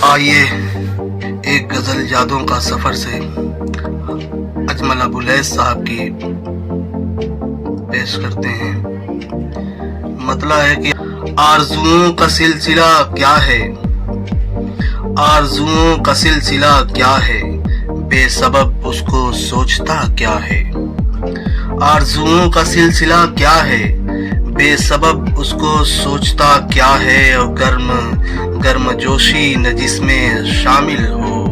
آئیے ایک غزل یادوں کا سفر سے اجمل ابولیث صاحب کی پیش کرتے ہیں۔ مطلب ہے کہ آرزوؤں کا سلسلہ کیا ہے، آرزوؤں کا سلسلہ کیا ہے، بے سبب اس کو سوچتا کیا ہے۔ آرزوؤں کا سلسلہ کیا ہے، بے سبب اس کو سوچتا کیا ہے، اور گرم جوشی نہ جس میں شامل ہو،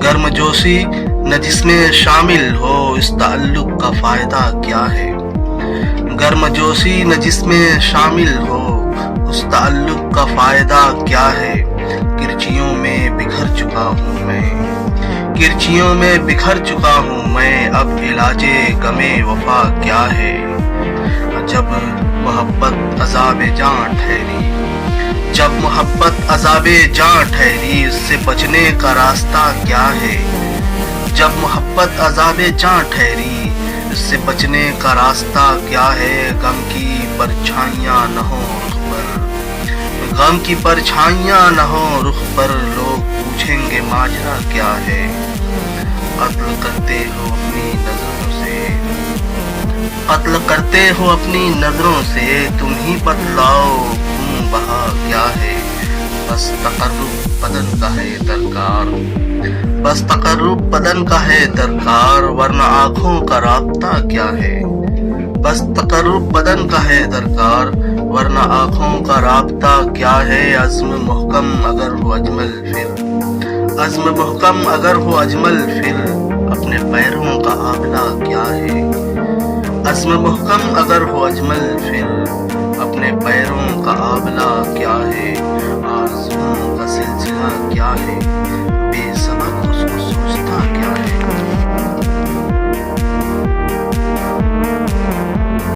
گرم جوشی نہ جس میں شامل ہو، اس تعلق کا فائدہ کیا ہے۔ گرم جوشی نہ جس میں شامل ہو، اس تعلق کا فائدہ کیا ہے۔ کرچیوں میں بکھر چکا ہوں میں، کرچیوں میں بکھر چکا ہوں میں، اب علاج غم وفا کیا ہے۔ جب محبت عذاب جاں ٹھہری، جب محبت عذاب جاں ٹھہری، اس سے بچنے کا راستہ کیا ہے۔ جب محبت عذاب جاں ٹھہری، اس سے بچنے کا راستہ کیا ہے۔ غم کی پرچھائیاں نہ ہوں رخ پر، غم کی پرچھائیاں نہ ہوں رخ پر، لوگ پوچھیں گے ماجرا کیا ہے۔ قتل کرتے ہو اپنی نظروں سے، قتل کرتے ہو اپنی نظروں سے، تم ہی بتلاؤ خون بہا کیا ہے۔ بس تقرب بدن کا ہے درکار، بس تقرب بدن کا ہے درکار، ورنہ آنکھوں کا رابطہ کیا ہے۔ بس تقرب بدن کا ہے درکار، ورنہ آنکھوں کا رابطہ کیا ہے۔ عزم محکم اگر ہو اجمل پھر، عزم محکم اگر ہو اجمل پھر، اپنے پیروں کا آبلہ کیا ہے۔ عزم محکم اگر ہو اجمل پھر، اپنے پیروں کا آبلہ کیا ہے۔ آرزوؤں کا سلسلہ کیا ہے،